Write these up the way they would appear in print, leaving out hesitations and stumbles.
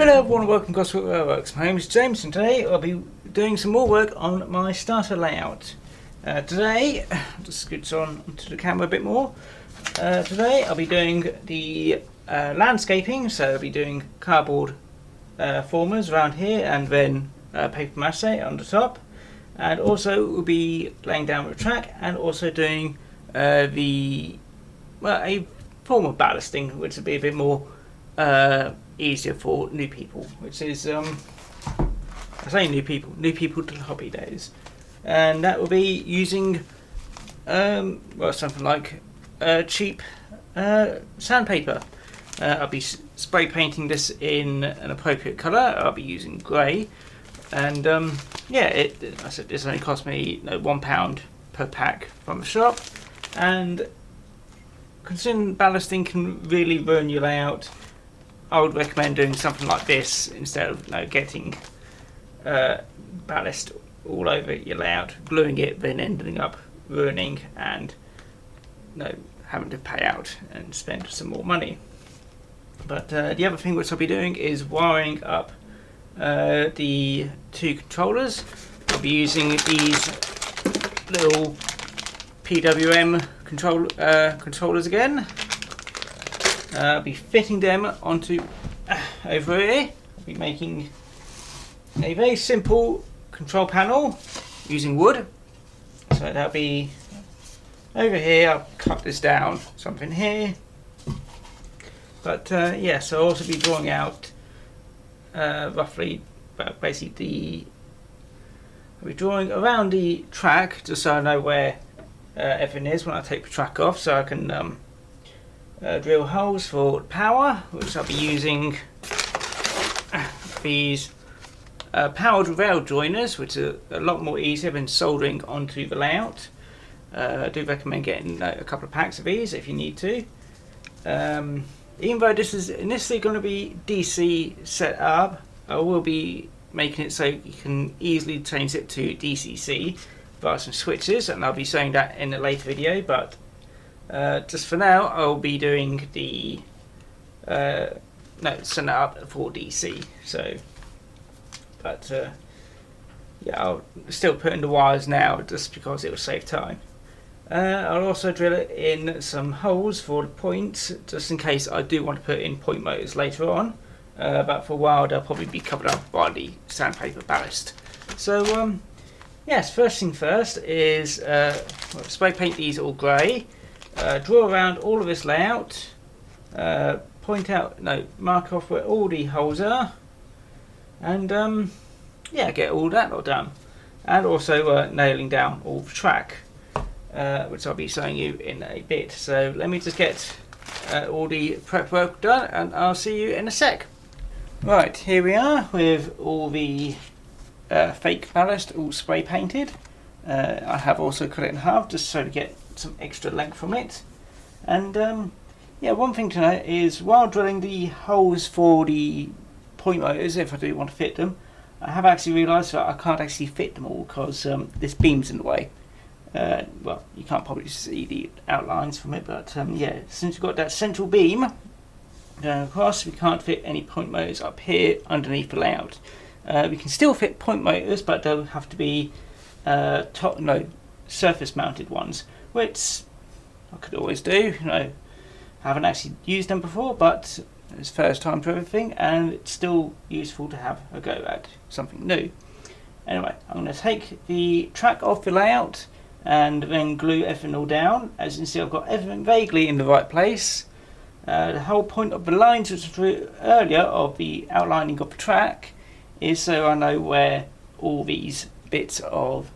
Hello everyone, welcome to Gosport Railworks. My name is James and today I'll be doing some more work on my starter layout. Today, I'll just scoot on onto the camera a bit more. Today I'll be doing the landscaping, so I'll be doing cardboard formers around here and then paper mache on the top. And also we'll be laying down the track and also doing a form of ballasting, which will be a bit more easier for new people, which is I say new people to the hobby days, and that will be using something like cheap sandpaper. I'll be spray painting this in an appropriate colour. I'll be using grey, and I said this only cost me £1 per pack from the shop, and considering ballasting can really ruin your layout, I would recommend doing something like this instead of getting ballast all over your layout, gluing it, then ending up ruining and having to pay out and spend some more money. But the other thing which I'll be doing is wiring up the two controllers. I'll be using these little PWM controllers again. I'll be fitting them onto over here. I'll be making a very simple control panel using wood. So that'll be over here. I'll cut this down, something here. But so I'll also be drawing out roughly, basically I'll be drawing around the track just so I know where everything is when I take the track off, so I can drill holes for power, which I'll be using these powered rail joiners, which are a lot more easier than soldering onto the layout. I do recommend getting a couple of packs of these if you need to. Even though this is initially going to be DC set up, I will be making it so you can easily change it to DCC via some switches, and I'll be showing that in a later video, but just for now I'll be doing the setting it up for DC. So, but I'll still put in the wires now just because it will save time. I'll also drill it in some holes for the points, just in case I do want to put in point motors later on, but for a while they'll probably be covered up by the sandpaper ballast. So yes, first thing first is spray paint these all grey. Draw around all of this layout, mark off where all the holes are, and get all that lot done. And also nailing down all the track, which I'll be showing you in a bit. So let me just get all the prep work done and I'll see you in a sec. Right, here we are with all the fake ballast all spray painted. I have also cut it in half just so to get some extra length from it. And one thing to note is while drilling the holes for the point motors, if I do want to fit them, I have actually realised that I can't actually fit them all because this beam's in the way. You can't probably see the outlines from it, but since we've got that central beam going across, we can't fit any point motors up here underneath the layout. We can still fit point motors, but they'll have to be surface mounted ones, which I could always do. I haven't actually used them before, but it's first time for everything, and it's still useful to have a go at something new. Anyway, I'm going to take the track off the layout and then glue everything all down. As you can see, I've got everything vaguely in the right place. The whole point of the lines which I drew earlier of the outlining of the track is so I know where all these bits of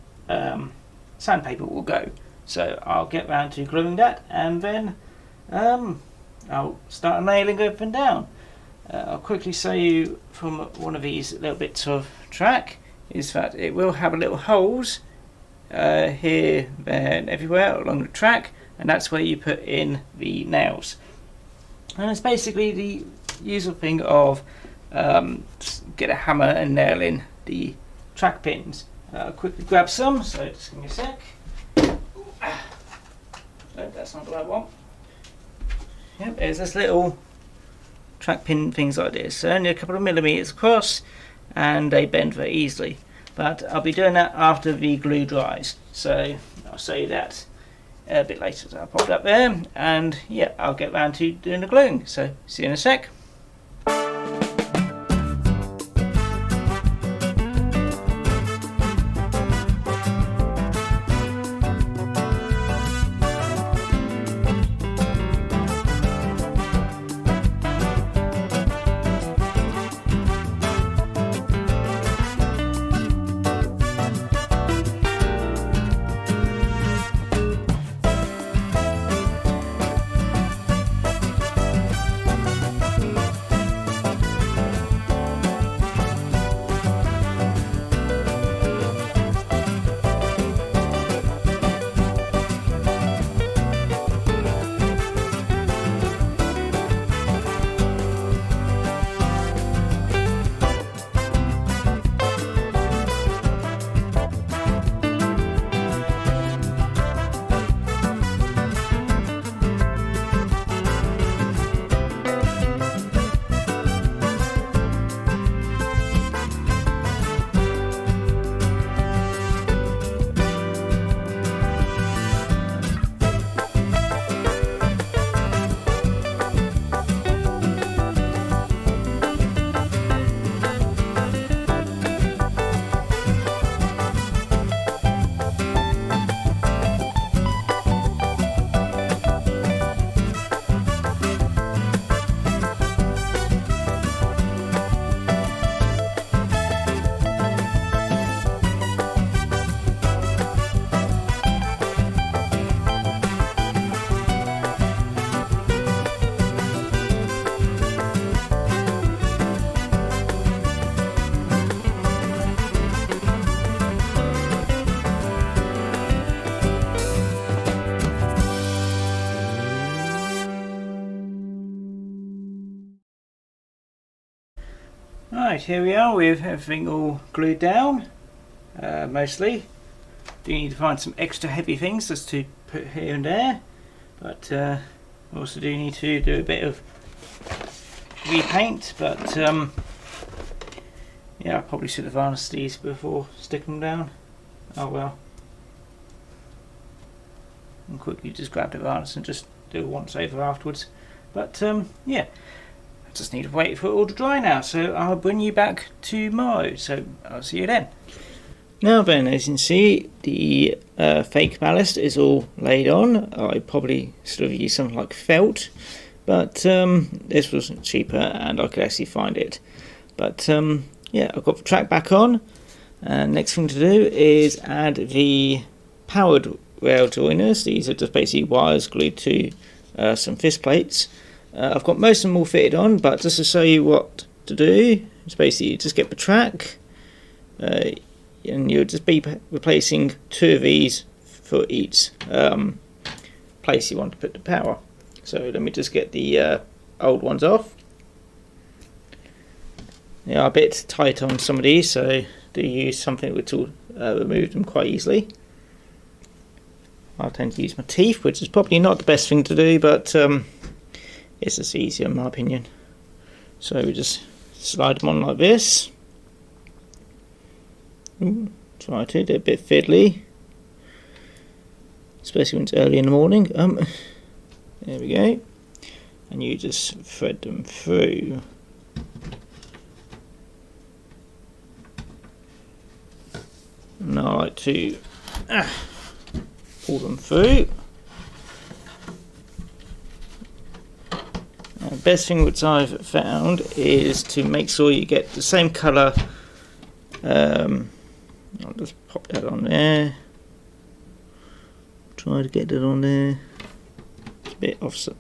sandpaper will go. So I'll get round to gluing that, and then I'll start nailing everything down. I'll quickly show you from one of these little bits of track is that it will have a little holes here, there and everywhere along the track, and that's where you put in the nails. And it's basically the usual thing of get a hammer and nail in the track pins. I'll quickly grab some, so just give me a sec. No, that's not the right one. Yep, there's this little track pin things like this. So only a couple of millimeters across, and they bend very easily. But I'll be doing that after the glue dries. So I'll show you that a bit later. So I'll pop it up there, and yeah, I'll get round to doing the gluing. So see you in a sec. Right, here we are with everything all glued down, mostly. Do need to find some extra heavy things just to put here and there, but also do need to do a bit of repaint, but yeah, I probably should have varnished these before sticking them down. Oh well. And quickly just grab the varnish and just do a once over afterwards. But yeah. Just need to wait for it all to dry now, so I'll bring you back tomorrow, so I'll see you then. Now then, as you can see, the fake ballast is all laid on. I probably sort of used something like felt, but this was cheaper and I could actually find it. But yeah, I've got the track back on, and next thing to do is add the powered rail joiners. These are just basically wires glued to some fist plates. I've got most of them all fitted on, but just to show you what to do, it's basically you just get the track, and you'll just be replacing 2 of these for each place you want to put the power. So let me just get the old ones off. They are a bit tight on some of these, so do use something which will remove them quite easily. I tend to use my teeth, which is probably not the best thing to do, but it's just easier in my opinion. So we just slide them on like this. Ooh, try to, they're a bit fiddly, especially when it's early in the morning. There we go. And you just thread them through. And I like to pull them through. The best thing which I've found is to make sure you get the same colour. I'll just pop that on there. Try to get that on there. It's a bit offset.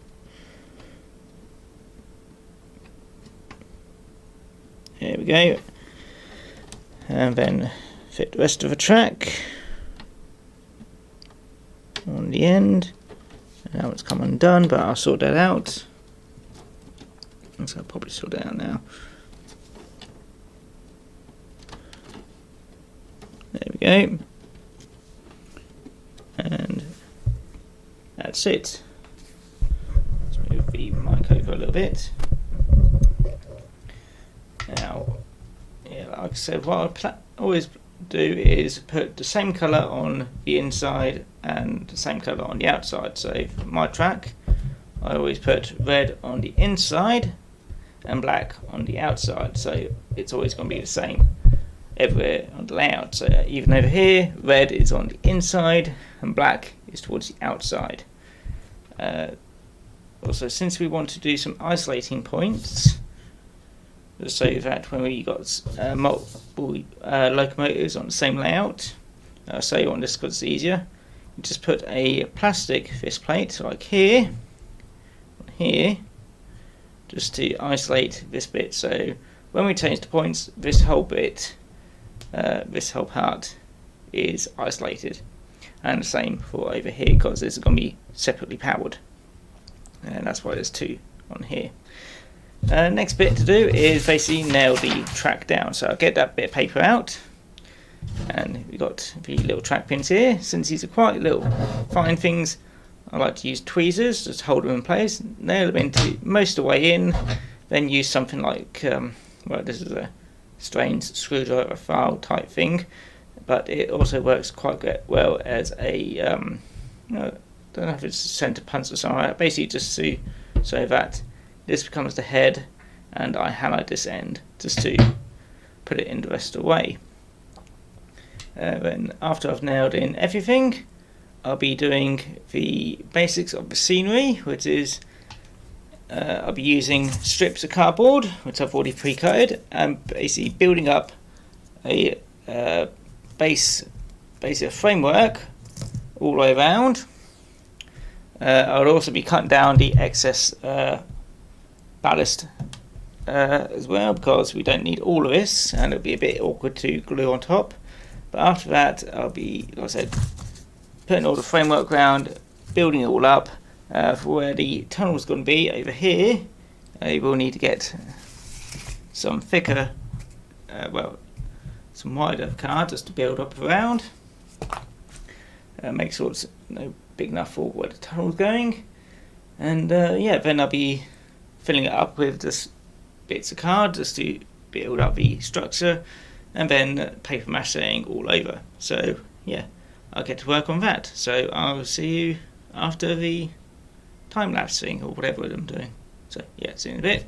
There we go. And then fit the rest of the track on the end. And now it's come undone, but I'll sort that out. So I'll probably sort it out now. There we go. And that's it. Let's move the mic over a little bit. So what I always do is put the same colour on the inside and the same colour on the outside. So for my track, I always put red on the inside and black on the outside, so it's always going to be the same everywhere on the layout. So even over here, red is on the inside and black is towards the outside. Also, since we want to do some isolating points, so that when we got multiple locomotives on the same layout, say on this because it's easier, you just put a plastic fist plate like here, just to isolate this bit. So when we change the points, this whole bit, this whole part is isolated, and the same for over here because this is going to be separately powered, and that's why there's two on here. Next bit to do is basically nail the track down. So I'll get that bit of paper out, and we've got the little track pins here. Since these are quite little fine things, I like to use tweezers, just hold them in place, nail them into most of the way in, then use something like, well, this is a strange screwdriver file type thing, but it also works quite well as a, I don't know if it's a centre punch or something like that, basically just so that this becomes the head, and I hammer this end just to put it in the rest of the way. Then after I've nailed in everything, I'll be doing the basics of the scenery, which is I'll be using strips of cardboard, which I've already pre-coated, and basically building up a basic framework all the way around. I'll also be cutting down the excess ballast as well, because we don't need all of this and it'll be a bit awkward to glue on top. But after that, I'll be, like I said, putting all the framework around, building it all up. For where the tunnel is going to be over here, you will need to get some thicker, some wider card just to build up around. Make sure it's big enough for where the tunnel is going, and yeah, then I'll be filling it up with just bits of card just to build up the structure, and then paper macheing all over. So yeah, I'll get to work on that. So I'll see you after the time lapse thing or whatever I'm doing. So yeah, see you in a bit.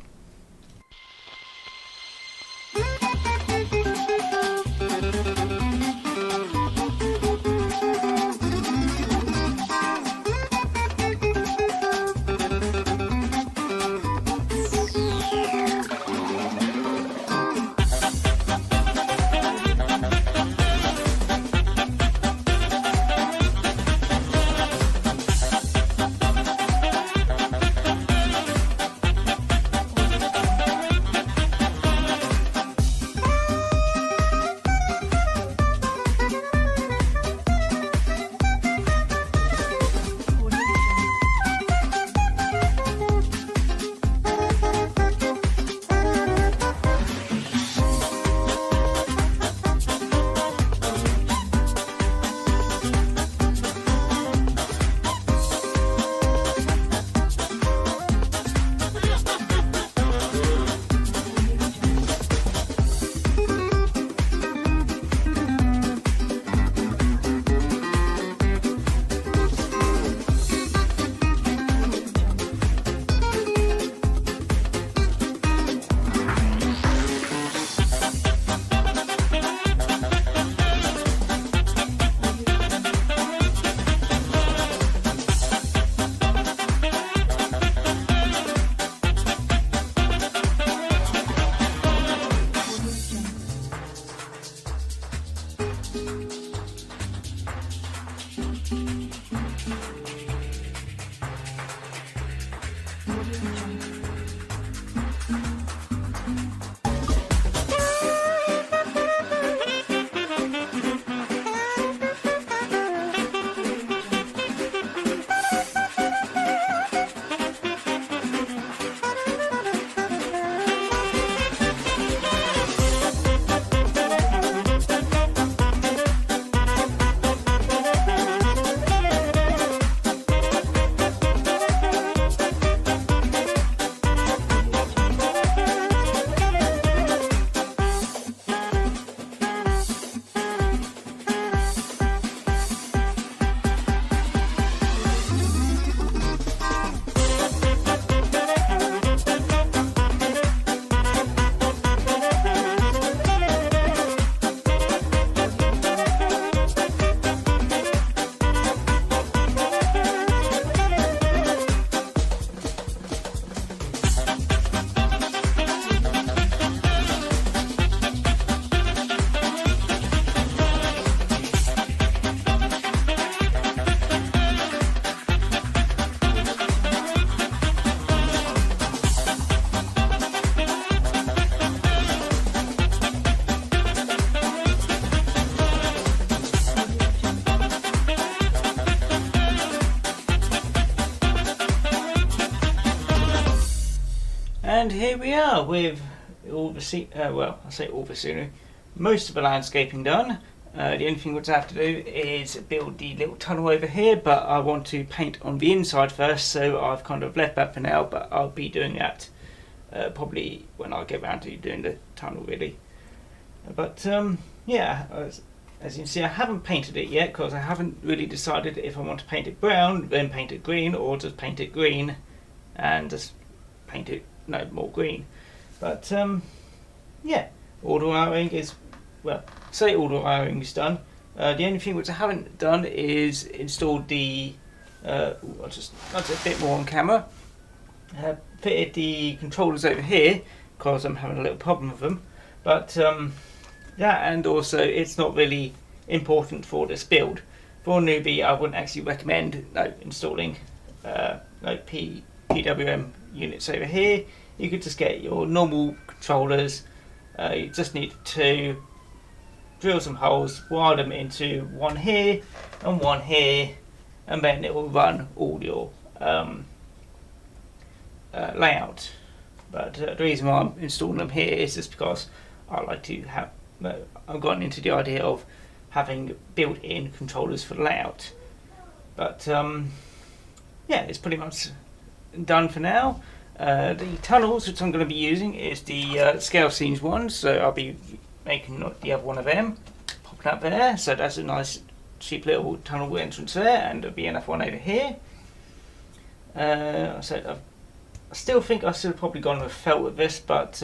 And here we are with all the well, I say all the scenery, most of the landscaping done. The only thing which I have to do is build the little tunnel over here, but I want to paint on the inside first, so I've kind of left that for now, but I'll be doing that probably when I get around to doing the tunnel really. But yeah, as you can see, I haven't painted it yet because I haven't really decided if I want to paint it brown, then paint it green, or just paint it green and just paint it more green. But yeah, all the wiring is, well, say all the wiring is done. The only thing which I haven't done is installed the I'll just a bit more on camera. Fitted the controllers over here because I'm having a little problem with them. But yeah, and also it's not really important for this build. For a newbie, I wouldn't actually recommend installing PWM units over here. You could just get your normal controllers. You just need to drill some holes, wire them into one here and one here, and then it will run all your layout. But the reason why I'm installing them here is just because I like to have, I've gotten into the idea of having built-in controllers for the layout. But yeah, it's pretty much done for now. The tunnels which I'm going to be using is the scale scenes ones, so I'll be making the other one of them, popping up there, so that's a nice cheap little tunnel entrance there, and there'll be enough one over here. I still think I should have probably gone with felt with this, but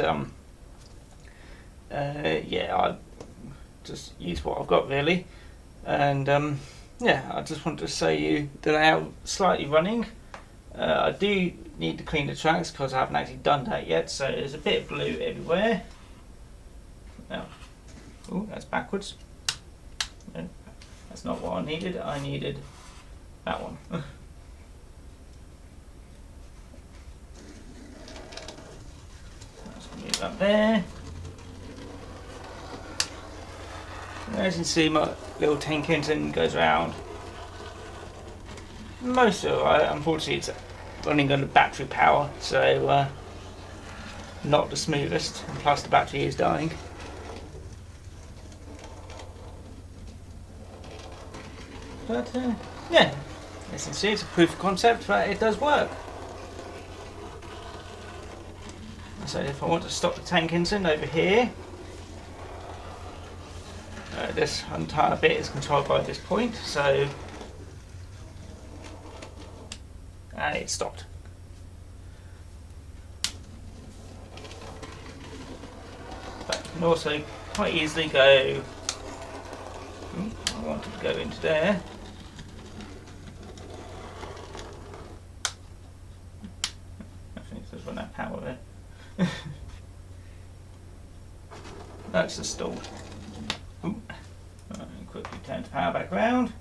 yeah, I just use what I've got really. And yeah, I just wanted to show you the layout slightly running. I do need to clean the tracks because I haven't actually done that yet, so there's a bit of glue everywhere. Now, oh, that's backwards. No, that's not what I needed. I needed that one. Let's move up there. And as you can see, my little tank engine goes around. Most of it, unfortunately, it's running on battery power, so not the smoothest, and plus the battery is dying. But yeah, as you can see, it's a proof of concept that it does work. So if I want to stop the tank engine over here, this entire bit is controlled by this point, so and it stopped. But you can also quite easily go, I wanted to go into there. I think it says run out of power there. That's just stalled. Quickly turn the power back round.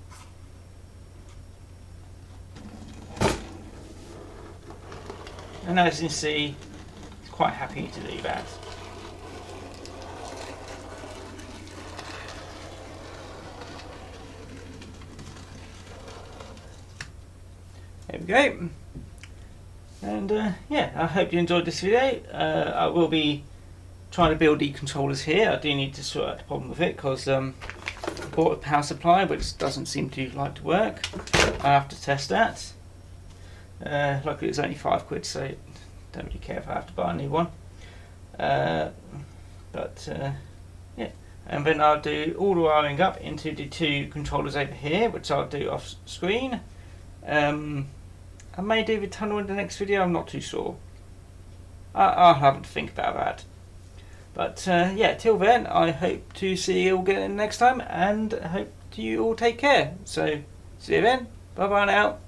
And as you can see, it's quite happy to do that. There we go. And yeah, I hope you enjoyed this video. I will be trying to build the controllers here. I do need to sort out the problem with it because I bought a power supply which doesn't seem to like to work. I have to test that. Luckily it's only £5, so I don't really care if I have to buy a new one. But yeah, and then I'll do all the wiring up into the two controllers over here, which I'll do off screen. I may do the tunnel in the next video, I'm not too sure. I'll have to think about that. But yeah, till then, I hope to see you all again next time, and I hope you all take care. So, see you then. Bye bye now.